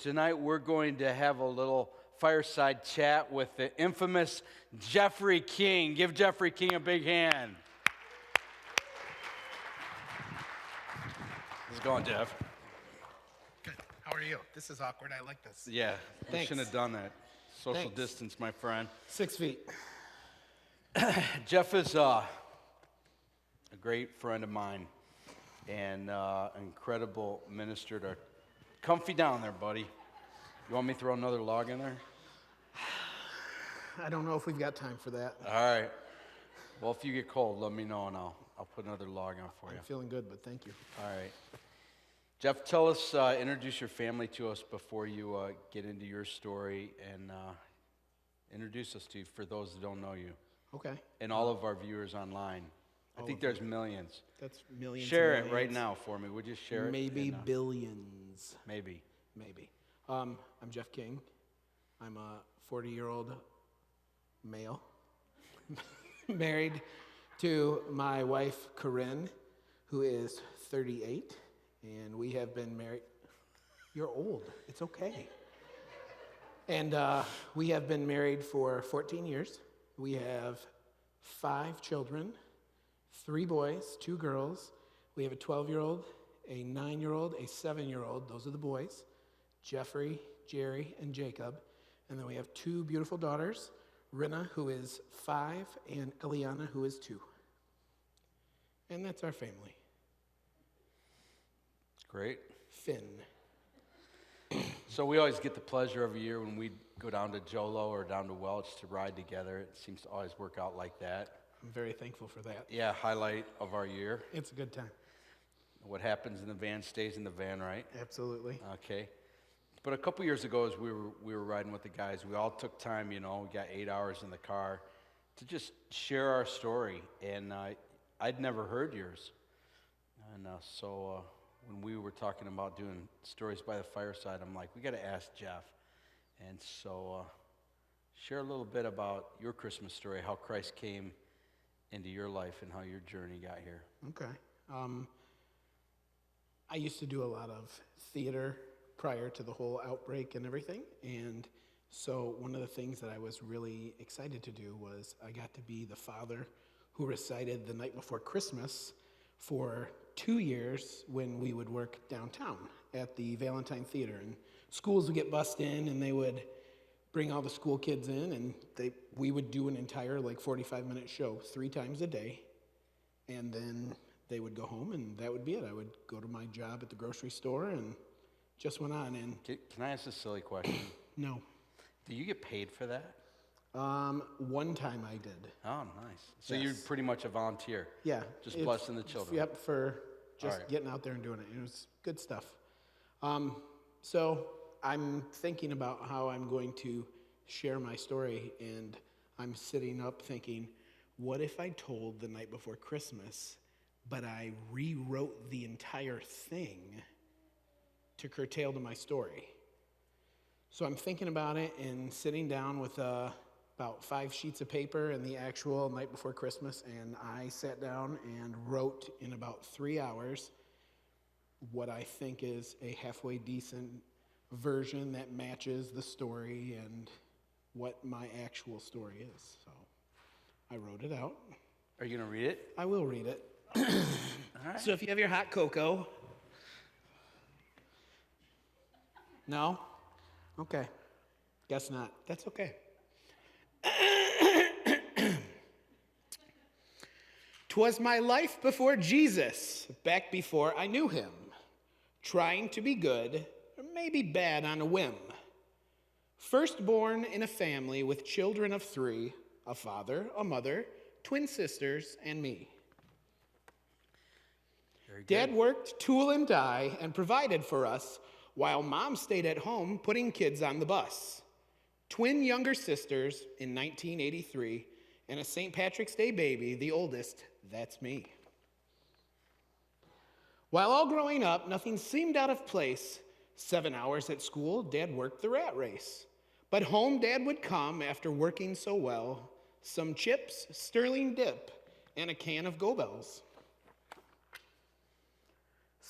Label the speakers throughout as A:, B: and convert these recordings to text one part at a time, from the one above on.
A: tonight we're going to have a little fireside chat with the infamous Jeffrey King. Give Jeffrey King a big hand. How's it going, Jeff?
B: Good. How are you? This is awkward. I like this.
A: Yeah, we
B: Thanks.
A: shouldn't have done that. Social
B: Thanks.
A: distance, my friend.
B: 6 feet.
A: Jeff is a great friend of mine and an incredible minister to comfy down there, buddy. You want me to throw another log in there?
B: I don't know if we've got time for that.
A: All right. Well, if you get cold, let me know and I'll put another log on for you.
B: I'm feeling good, but thank you.
A: All right. Jeff, introduce your family to us before you get into your story and introduce us to you for those that don't know you.
B: Okay.
A: And all of our viewers online. I think there's millions.
B: That's millions.
A: Share
B: and
A: it right
B: millions.
A: now for me. Would you share it?
B: Maybe
A: And,
B: billions.
A: Maybe.
B: Maybe. I'm Jeff King. I'm a 40-year-old male, married to my wife, Corinne, who is 38, and we have been married. You're old. It's okay. And we have been married for 14 years. We have 5 children, 3 boys, 2 girls. We have a 12-year-old, a 9-year-old, a 7-year-old. Those are the boys. Jeffrey, Jerry, and Jacob. And then we have 2 beautiful daughters, Rinna, who is 5, and Eliana, who is 2. And that's our family.
A: Great.
B: Finn.
A: So we always get the pleasure every year when we go down to Jolo or down to Welch to ride together. It seems to always work out like that.
B: I'm very thankful for that.
A: Yeah, highlight of our year.
B: It's a good time.
A: What happens in the van stays in the van, right?
B: Absolutely.
A: Okay. But a couple years ago, as we were riding with the guys, we all took time, we got 8 hours in the car to just share our story. And I'd never heard yours. And so when we were talking about doing stories by the fireside, I'm like, we got to ask Jeff. And so share a little bit about your Christmas story, how Christ came into your life and how your journey got here.
B: Okay. I used to do a lot of theater prior to the whole outbreak and everything. And so one of the things that I was really excited to do was I got to be the father who recited the night before Christmas for 2 years when we would work downtown at the Valentine Theater. And schools would get bussed in and they would bring all the school kids in and we would do an entire 45-minute show 3 times a day. And then they would go home and that would be it. I would go to my job at the grocery store and just went on. And
A: Can I ask a silly question?
B: No.
A: Do you get paid for that?
B: One time I did.
A: Oh, nice. So
B: Yes.
A: you're pretty much a volunteer.
B: Yeah.
A: Just blessing the children.
B: Yep, for just
A: right.
B: getting out there and doing it. It was good stuff. So I'm thinking about how I'm going to share my story, and I'm sitting up thinking, what if I told the night before Christmas, but I rewrote the entire thing to curtail to my story? So I'm thinking about it and sitting down with about 5 sheets of paper and the actual night before Christmas, and I sat down and wrote in about 3 hours what I think is a halfway decent version that matches the story and what my actual story is. So I wrote it out.
A: Are you going to read it?
B: I will read it.
A: All right.
B: So if you have your hot cocoa. No? Okay. Guess not. That's okay. 'Twas my life before Jesus, back before I knew him, trying to be good, or maybe bad on a whim. Firstborn in a family with children of 3, a father, a mother, twin sisters, and me.
A: Very good.
B: Dad worked tool and die and provided for us while Mom stayed at home putting kids on the bus. Twin younger sisters in 1983 and a St. Patrick's Day baby, the oldest, that's me. While all growing up, nothing seemed out of place. 7 hours at school, Dad worked the rat race. But home Dad would come after working so well, some chips, sterling dip, and a can of Go Bells.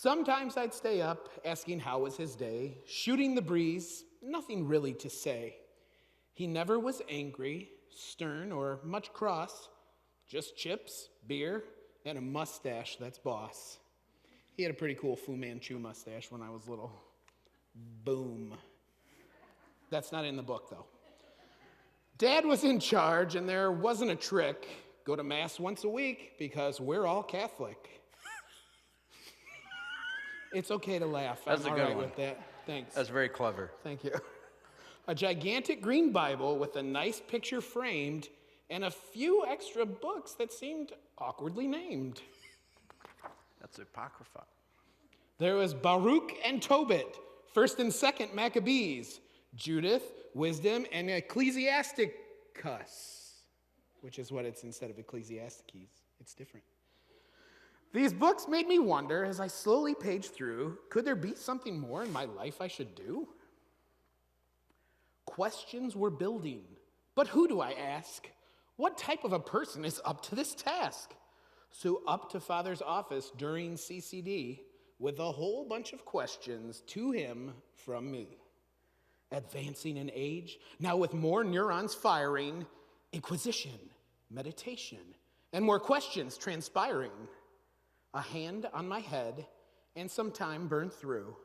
B: Sometimes I'd stay up, asking how was his day, shooting the breeze, nothing really to say. He never was angry, stern, or much cross, just chips, beer, and a mustache that's boss. He had a pretty cool Fu Manchu mustache when I was little. Boom. That's not in the book, though. Dad was in charge, and there wasn't a trick. Go to Mass once a week because we're all Catholic. It's okay to laugh.
A: That's
B: I'm
A: a
B: all
A: good
B: right
A: one.
B: with that. Thanks.
A: That's very clever.
B: Thank you. A gigantic green Bible with a nice picture framed and a few extra books that seemed awkwardly named.
A: That's Apocrypha.
B: There was Baruch and Tobit, 1st and 2nd Maccabees, Judith, Wisdom, and Ecclesiasticus, which is what it's instead of Ecclesiastes. It's different. These books made me wonder, as I slowly paged through, could there be something more in my life I should do? Questions were building. But who do I ask? What type of a person is up to this task? So up to Father's office during CCD with a whole bunch of questions to him from me. Advancing in age, now with more neurons firing, inquisition, meditation, and more questions transpiring. A hand on my head and some time burned through.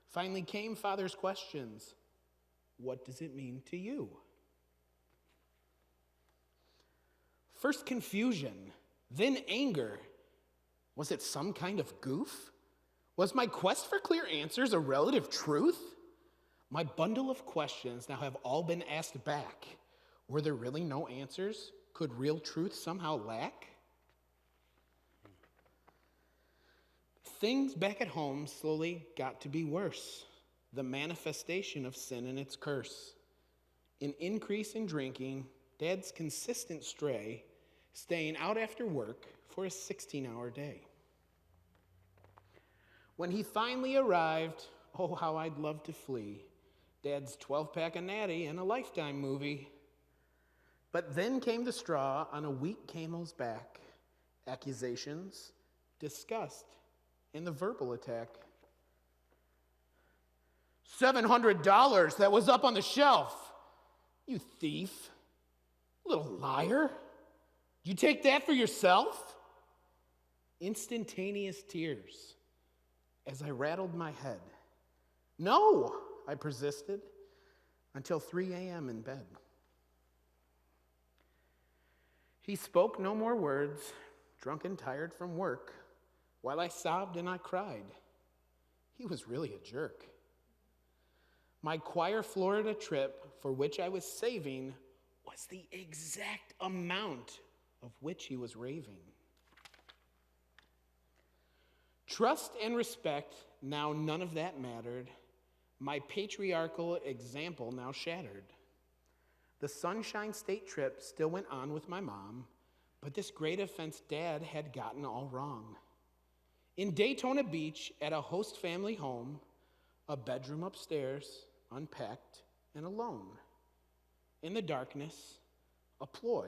B: Finally came Father's questions. What does it mean to you? First confusion, then anger. Was it some kind of goof? Was my quest for clear answers a relative truth? My bundle of questions now have all been asked back. Were there really no answers? Could real truth somehow lack? Things back at home slowly got to be worse. The manifestation of sin and its curse. An increase in drinking, Dad's consistent stray, staying out after work for a 16-hour day. When he finally arrived, oh, how I'd love to flee. Dad's 12-pack of Natty and a Lifetime movie. But then came the straw on a weak camel's back. Accusations, disgust, and the verbal attack. $700 that was up on the shelf. You thief. Little liar. You take that for yourself? Instantaneous tears as I rattled my head. No, I persisted until 3 a.m. in bed. He spoke no more words, drunk and tired from work, while I sobbed and I cried. He was really a jerk. My choir Florida trip, for which I was saving, was the exact amount of which he was raving. Trust and respect, now none of that mattered. My patriarchal example now shattered. The Sunshine State trip still went on with my mom, but this great offense Dad had gotten all wrong. In Daytona Beach, at a host family home, a bedroom upstairs, unpacked and alone. In the darkness, a ploy.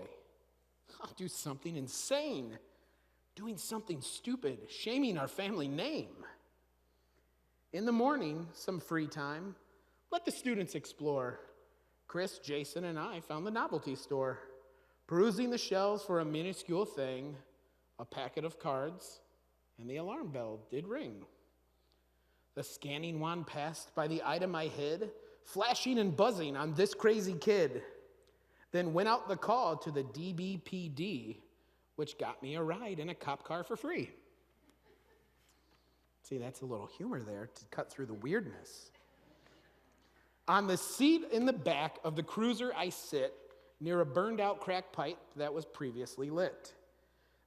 B: I'll do something insane, doing something stupid, shaming our family name. In the morning, some free time, let the students explore. Chris, Jason, and I found the novelty store, perusing the shelves for a minuscule thing, a packet of cards, and the alarm bell did ring. The scanning wand passed by the item I hid, flashing and buzzing on this crazy kid. Then went out the call to the DBPD, which got me a ride in a cop car for free. See, that's a little humor there to cut through the weirdness. On the seat in the back of the cruiser I sit, near a burned-out crack pipe that was previously lit.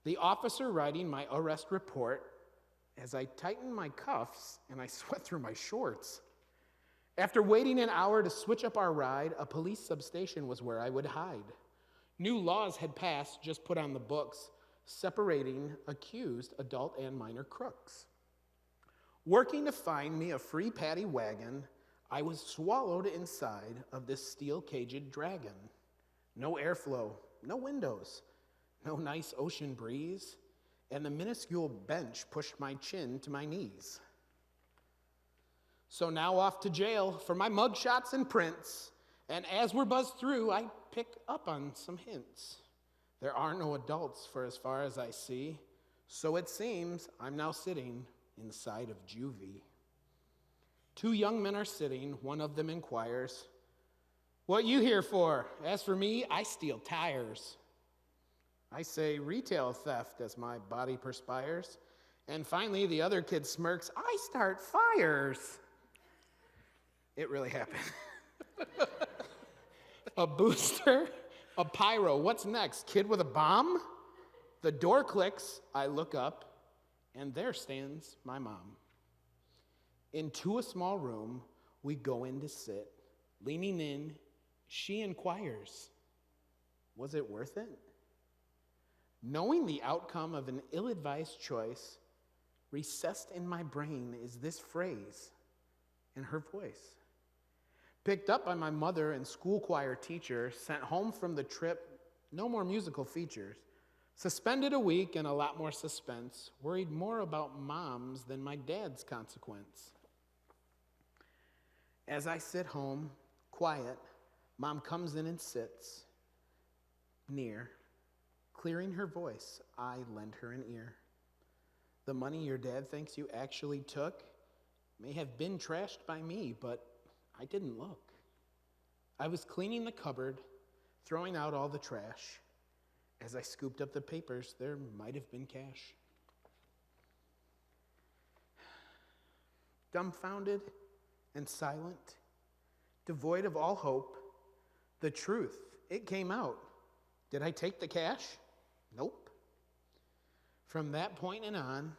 B: The officer writing my arrest report as I tighten my cuffs and I sweat through my shorts. After waiting an hour to switch up our ride, a police substation was where I would hide. New laws had passed, just put on the books, separating accused adult and minor crooks. Working to find me a free paddy wagon, I was swallowed inside of this steel-caged dragon. No airflow, no windows, no nice ocean breeze, and the minuscule bench pushed my chin to my knees. So now off to jail for my mugshots and prints. And as we're buzzed through, I pick up on some hints. There are no adults for as far as I see, so it seems I'm now sitting inside of juvie. Two young men are sitting. One of them inquires, "What you here for? As for me, I steal tires." I say retail theft as my body perspires. And finally, the other kid smirks, "I start fires." It really happened. A booster, a pyro. What's next? Kid with a bomb? The door clicks. I look up, and there stands my mom. Into a small room, we go in to sit. Leaning in, she inquires, "Was it worth it?" Knowing the outcome of an ill-advised choice, recessed in my brain is this phrase in her voice. Picked up by my mother and school choir teacher, sent home from the trip, no more musical features. Suspended a week and a lot more suspense, worried more about mom's than my dad's consequence. As I sit home, quiet, mom comes in and sits near. Clearing her voice, I lend her an ear. "The money your dad thinks you actually took may have been trashed by me, but I didn't look. I was cleaning the cupboard, throwing out all the trash. As I scooped up the papers, there might have been cash." Dumbfounded and silent, devoid of all hope, the truth, it came out. Did I take the cash? Nope. From that point and on,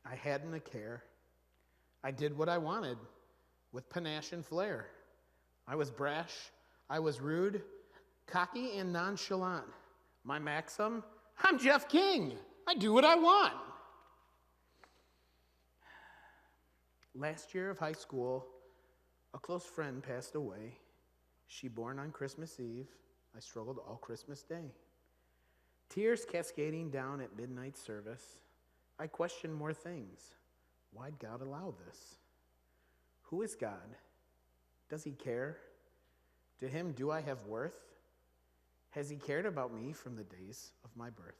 B: I hadn't a care. I did what I wanted with panache and flair. I was brash, I was rude, cocky and nonchalant. My maxim, I'm Jeff King. I do what I want. Last year of high school, a close friend passed away. She born on Christmas Eve. I struggled all Christmas Day. Tears cascading down at midnight service. I questioned more things. Why'd God allow this? Who is God? Does he care? To him, do I have worth? Has he cared about me from the days of my birth?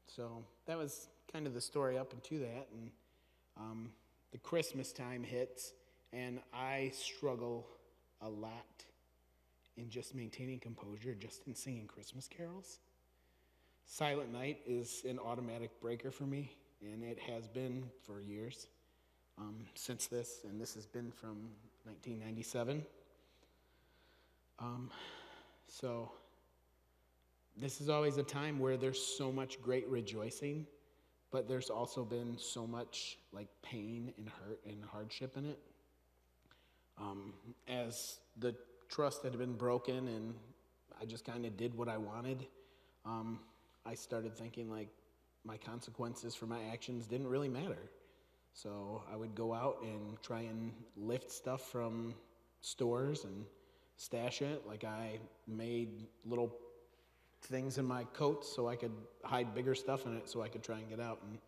B: So that was kind of the story up into that. And the Christmas time hits, and I struggle a lot in just maintaining composure, just in singing Christmas carols. Silent Night is an automatic breaker for me, and it has been for years since this, and this has been from 1997. So this is always a time where there's so much great rejoicing, but there's also been so much like pain and hurt and hardship in it. As the trust had been broken and I just kind of did what I wanted, I started thinking like my consequences for my actions didn't really matter. So I would go out and try and lift stuff from stores and stash it. Like I made little things in my coats so I could hide bigger stuff in it so I could try and get out. And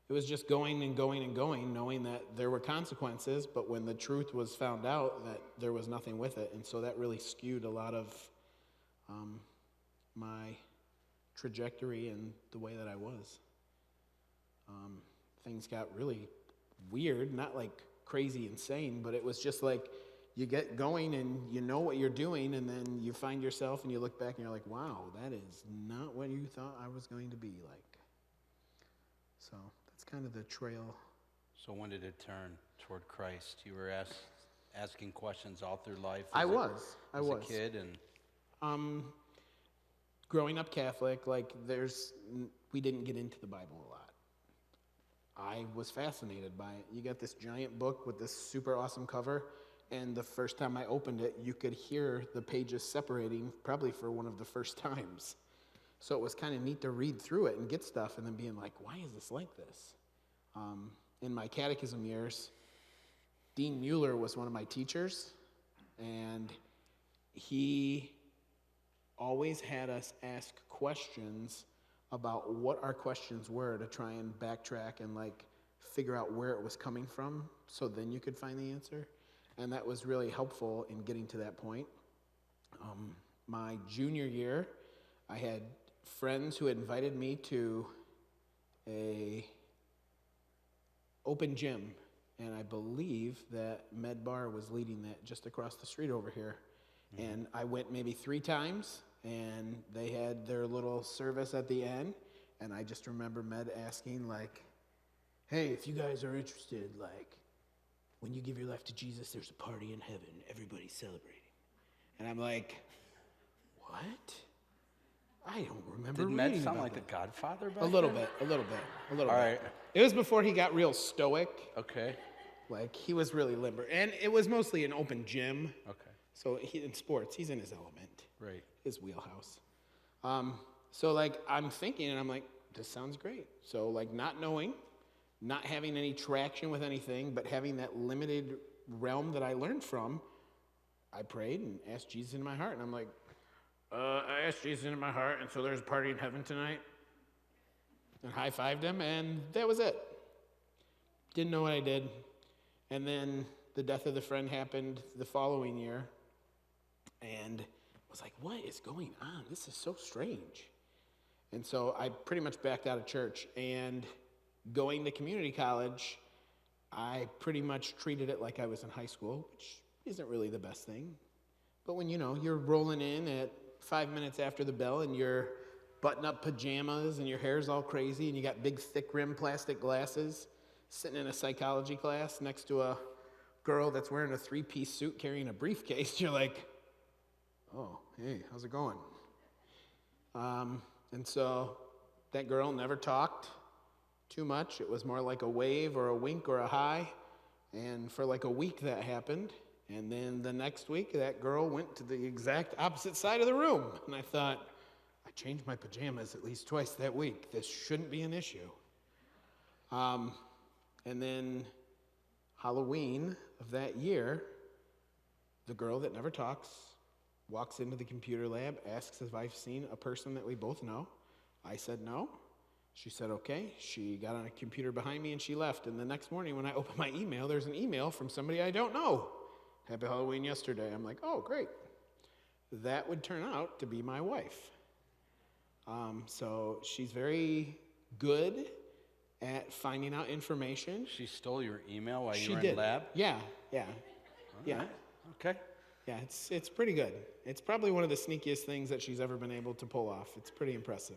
B: it was just going and going and going, knowing that there were consequences, but when the truth was found out, that there was nothing with it. And so that really skewed a lot of my trajectory and the way that I was. Things got really weird, not like crazy insane, but it was just like you get going and you know what you're doing, and then you find yourself and you look back and you're like, wow, that is not what you thought I was going to be like. So that's kind of the trail.
A: So when did it turn toward Christ? You were asking questions all through life.
B: I was
A: a kid, and
B: growing up Catholic, like we didn't get into the Bible a lot. I was fascinated by it. You got this giant book with this super awesome cover, and the first time I opened it, you could hear the pages separating, probably for one of the first times. So it was kind of neat to read through it and get stuff and then being like, why is this like this? In my catechism years, Dean Mueller was one of my teachers, and he always had us ask questions about what our questions were to try and backtrack and like figure out where it was coming from so then you could find the answer. And that was really helpful in getting to that point. My junior year, I had friends who had invited me to a open gym, and I believe that Med Bar was leading that just across the street over here. And I went maybe 3 times, and they had their little service at the end, and I just remember Med asking, like, hey, if you guys are interested, like, when you give your life to Jesus, there's a party in heaven. Everybody's celebrating. And I'm like, what? I don't remember
A: Did
B: reading
A: Med sound
B: about
A: like
B: that.
A: the Godfather back
B: A little
A: then?
B: bit.
A: All right.
B: It was before he got real stoic.
A: Okay.
B: Like, he was really limber. And it was mostly an open gym.
A: Okay.
B: So in sports, he's in his element.
A: Right.
B: His wheelhouse. So, like, I'm thinking, and I'm like, this sounds great. So, like, not knowing, not having any traction with anything, but having that limited realm that I learned from, I prayed and asked Jesus in my heart. And I'm like, I asked Jesus in my heart, and so there's a party in heaven tonight. And high-fived him, and that was it. Didn't know what I did. And then the death of the friend happened the following year. And I was like, what is going on? This is so strange. And so I pretty much backed out of church. And going to community college, I pretty much treated it like I was in high school, which isn't really the best thing. But when, you're rolling in at 5 minutes after the bell and you're button-up pajamas and your hair's all crazy and you got big, thick-rimmed plastic glasses, sitting in a psychology class next to a girl that's wearing a 3-piece suit carrying a briefcase, you're like, oh, hey, how's it going? And so that girl never talked too much. It was more like a wave or a wink or a hi. And for like a week that happened. And then the next week, that girl went to the exact opposite side of the room. And I thought, I changed my pajamas at least twice that week. This shouldn't be an issue. And then Halloween of that year, the girl that never talks walks into the computer lab, asks if I've seen a person that we both know. I said no. She said okay. She got on a computer behind me and she left. And the next morning when I opened my email, there's an email from somebody I don't know. Happy Halloween yesterday. I'm like, oh, great. That would turn out to be my wife. So she's very good at finding out information.
A: She stole your email while you
B: She
A: were
B: did.
A: in lab?
B: Yeah.
A: All
B: Yeah.
A: right. Okay.
B: Yeah, it's pretty good. It's probably one of the sneakiest things that she's ever been able to pull off. It's pretty impressive.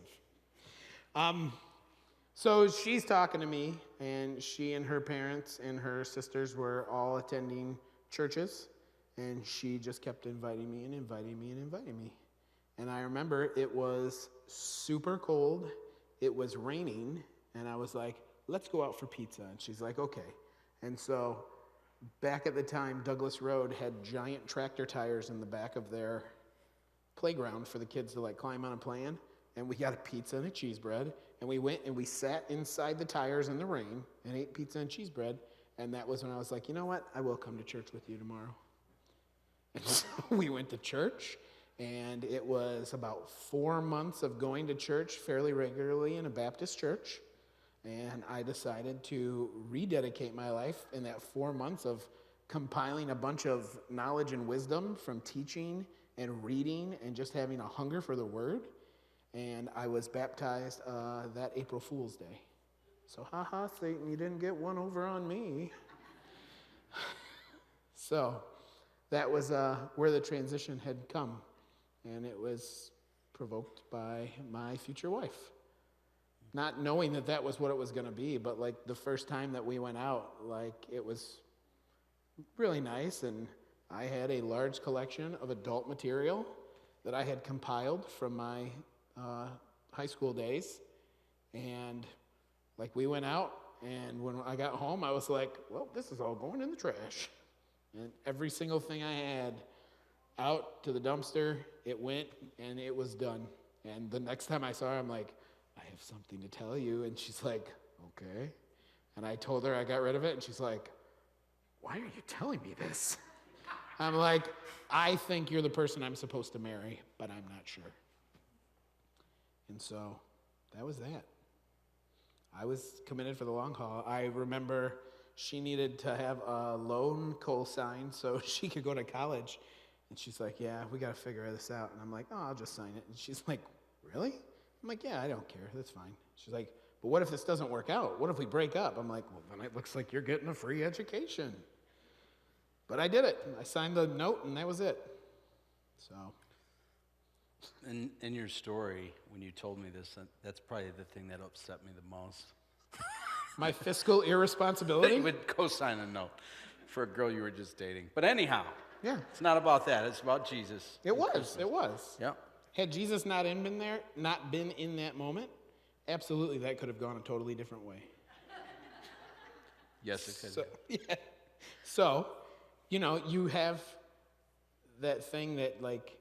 B: So she's talking to me, and she and her parents and her sisters were all attending churches, and she just kept inviting me and inviting me and inviting me. And I remember it was super cold, it was raining, and I was like, let's go out for pizza. And she's like, okay. And so back at the time, Douglas Road had giant tractor tires in the back of their playground for the kids to like climb on and play in. And we got a pizza and a cheese bread. And we went and we sat inside the tires in the rain and ate pizza and cheese bread. And that was when I was like, you know what? I will come to church with you tomorrow. And so we went to church. And it was about 4 months of going to church fairly regularly in a Baptist church. And I decided to rededicate my life in that 4 months of compiling a bunch of knowledge and wisdom from teaching and reading and just having a hunger for the Word. And I was baptized that April Fool's Day. So, haha, Satan, you didn't get one over on me. So, that was where the transition had come. And it was provoked by my future wife. Not knowing that that was what it was going to be, but like the first time that we went out, like it was really nice. And I had a large collection of adult material that I had compiled from my high school days. And like we went out, and when I got home, I was like, well, this is all going in the trash. And every single thing I had out to the dumpster, it went, and it was done. And the next time I saw her, I'm like, I have something to tell you. And she's like, okay. And I told her I got rid of it, and she's like, why are you telling me this? I'm like, I think you're the person I'm supposed to marry, but I'm not sure. And so that was that. I was committed for the long haul. I remember she needed to have a loan co-signed so she could go to college. And she's like, yeah, we got to figure this out. And I'm like, oh, I'll just sign it. And she's like, really? I'm like, yeah, I don't care. That's fine. She's like, but what if this doesn't work out? What if we break up? I'm like, well, then it looks like you're getting a free education. But I did it. I signed the note, and that was it. So.
A: In your story, when you told me this, that's probably the thing that upset me the most.
B: My fiscal irresponsibility?
A: You would co-sign a note for a girl you were just dating. But anyhow,
B: Yeah.
A: it's not about that. It's about Jesus.
B: It was. It was.
A: Yep.
B: Had Jesus not been in that moment, absolutely that could have gone a totally different way.
A: Yes, it could.
B: So, yeah. So, you have that thing that, like,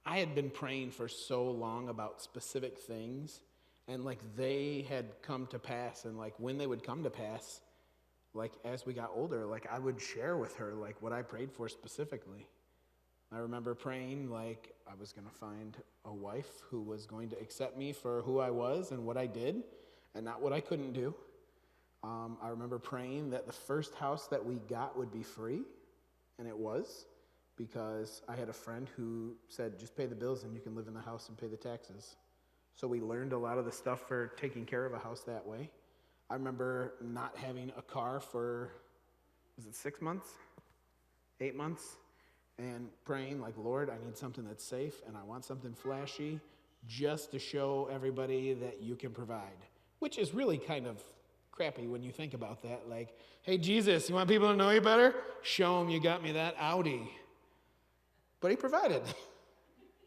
B: I had been praying for so long about specific things, and, like, they had come to pass, and, like, when they would come to pass, like, as we got older, like, I would share with her, like, what I prayed for specifically. I remember praying, like, I was going to find a wife who was going to accept me for who I was and what I did, and not what I couldn't do. I remember praying that the first house that we got would be free, and it was, because I had a friend who said, just pay the bills and you can live in the house and pay the taxes. So we learned a lot of the stuff for taking care of a house that way. I remember not having a car for, was it 6 months? 8 months? And praying like, Lord, I need something that's safe and I want something flashy just to show everybody that you can provide. Which is really kind of crappy when you think about that. Like, hey, Jesus, you want people to know you better? Show them you got me that Audi. But he provided.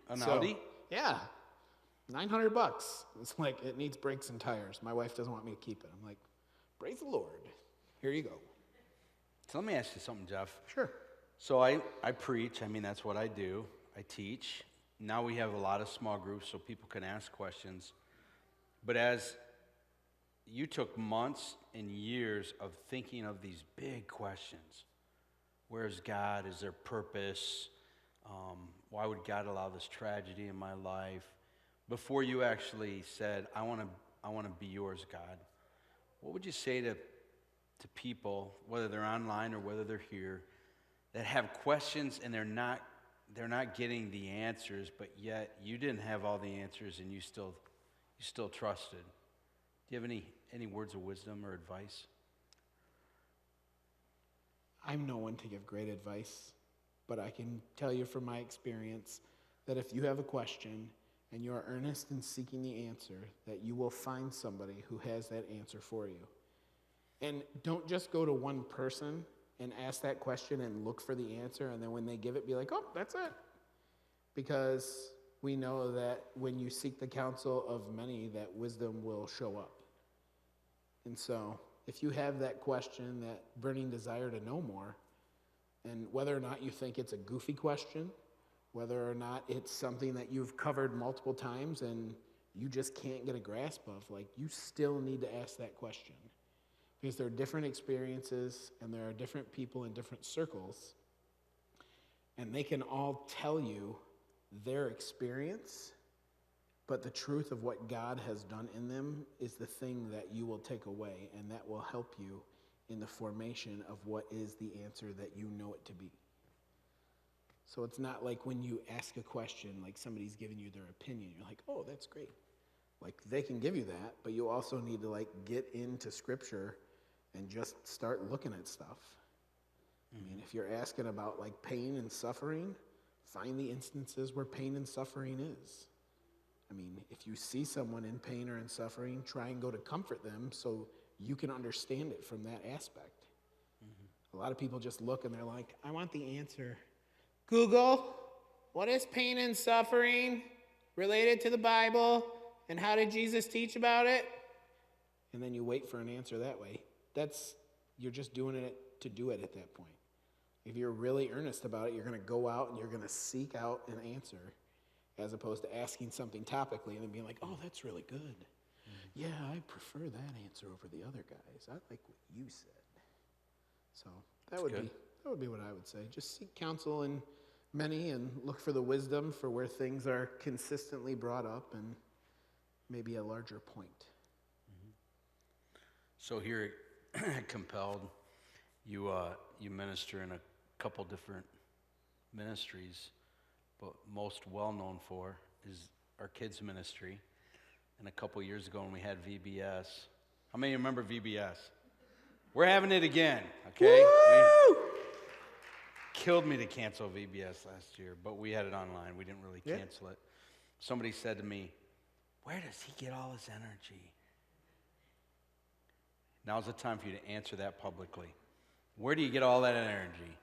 A: An Audi?
B: Yeah. $900. It's like, it needs brakes and tires. My wife doesn't want me to keep it. I'm like, praise the Lord. Here you go.
A: So let me ask you something, Jeff.
B: Sure.
A: So I preach. I mean, that's what I do. I teach. Now we have a lot of small groups so people can ask questions. But as you took months and years of thinking of these big questions, where's God? Is there purpose? Why would God allow this tragedy in my life? Before you actually said, I want to be yours, God, what would you say to people, whether they're online or whether they're here, that have questions and they're not getting the answers, but yet you didn't have all the answers and you still trusted? Do you have any words of wisdom or advice?
B: I'm no one to give great advice, but I can tell you from my experience that if you have a question and you are earnest in seeking the answer, that you will find somebody who has that answer for you. And don't just go to one person and ask that question and look for the answer, and then when they give it, be like, oh, that's it. Because we know that when you seek the counsel of many, that wisdom will show up. And so, if you have that question, that burning desire to know more, and whether or not you think it's a goofy question, whether or not it's something that you've covered multiple times and you just can't get a grasp of, like, you still need to ask that question. Because there are different experiences and there are different people in different circles, and they can all tell you their experience, but the truth of what God has done in them is the thing that you will take away, and that will help you in the formation of what is the answer that you know it to be. So it's not like when you ask a question, like somebody's giving you their opinion, you're like, oh, that's great. Like, they can give you that, but you also need to, like, get into Scripture and just start looking at stuff. I mean, if you're asking about, like, pain and suffering, find the instances where pain and suffering is. I mean, if you see someone in pain or in suffering, try and go to comfort them so you can understand it from that aspect. A lot of people just look and they're like, I want the answer. Google, what is pain and suffering related to the Bible, and how did Jesus teach about it? And then you wait for an answer that way. You're just doing it to do it at that point. If you're really earnest about it, you're going to go out and you're going to seek out an answer, as opposed to asking something topically and then being like, oh, that's really good. Yeah, I prefer that answer over the other guys. I like what you said. So that would be what I would say. Just seek counsel in many and look for the wisdom for where things are consistently brought up, and maybe a larger point.
A: So here at Compelled, you minister in a couple different ministries, but most well known for is our kids ministry. And a couple years ago when we had VBS, how many remember VBS? We're having it again, okay? Killed me to cancel VBS last year, but we had it online. We didn't really cancel it. Somebody said to me, where does he get all his energy? Now's the time for you to answer that publicly. Where do you get all that energy?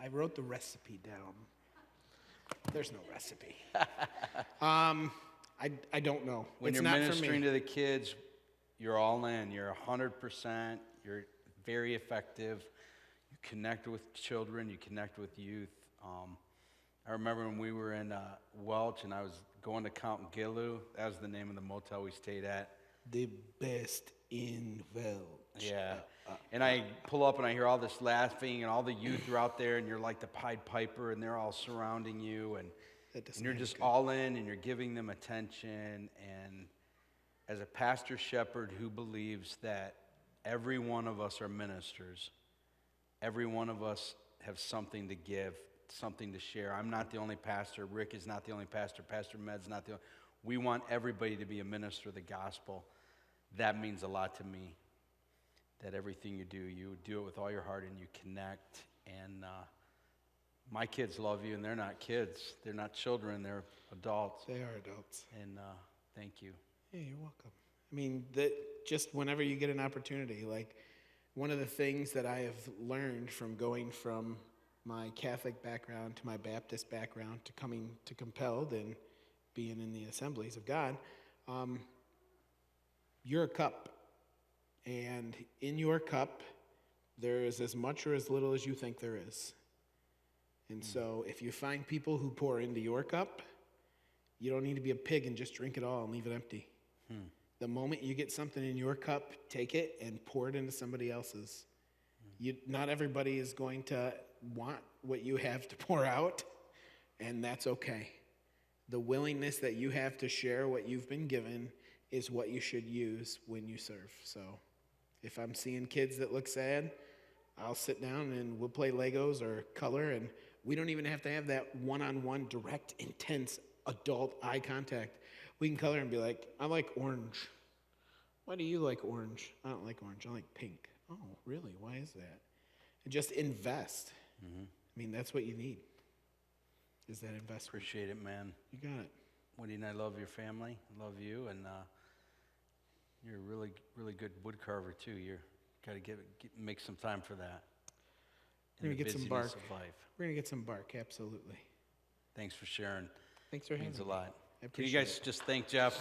B: I wrote the recipe down. There's no recipe. I don't know.
A: When
B: it's
A: you're
B: not
A: ministering
B: for me.
A: to the kids, you're all in. You're 100%. You're very effective. You connect with children. You connect with youth. I remember when we were in Welch and I was going to Count Gilu. That was the name of the motel we stayed at.
B: The best in Welch.
A: Yeah. And I pull up and I hear all this laughing and all the youth are out there and you're like the Pied Piper and they're all surrounding you and you're just all in and you're giving them attention. And as a pastor shepherd who believes that every one of us are ministers, every one of us have something to give, something to share. I'm not the only pastor. Rick is not the only pastor. Pastor Med's not the only. We want everybody to be a minister of the gospel. That means a lot to me. That everything you do it with all your heart and you connect. And my kids love you, and they're not kids. They're not children. They're adults.
B: They are adults.
A: And thank you.
B: Yeah, you're welcome. I mean, just whenever you get an opportunity, like one of the things that I have learned from going from my Catholic background to my Baptist background to coming to Compelled and being in the Assemblies of God, you're a cup. And in your cup, there is as much or as little as you think there is. And so if you find people who pour into your cup, you don't need to be a pig and just drink it all and leave it empty. The moment you get something in your cup, take it and pour it into somebody else's. Not everybody is going to want what you have to pour out, and that's okay. The willingness that you have to share what you've been given is what you should use when you serve. So if I'm seeing kids that look sad, I'll sit down and we'll play Legos or color, and we don't even have to have that one-on-one, direct, intense adult eye contact. We can color and be like, I like orange. Why do you like orange? I don't like orange. I like pink. Oh, really? Why is that? And just invest. I mean, that's what you need, is that investment.
A: Appreciate it, man.
B: You got it.
A: Woody and I love your family. Love you. And you're a really, really good wood carver, too. You're got to make some time for that.
B: We're going to get some bark.
A: Of life.
B: We're going to get some bark, absolutely.
A: Thanks for sharing.
B: Thanks for having me.
A: Means a lot.
B: I
A: Can you
B: appreciate
A: guys
B: it.
A: just thank Jeff?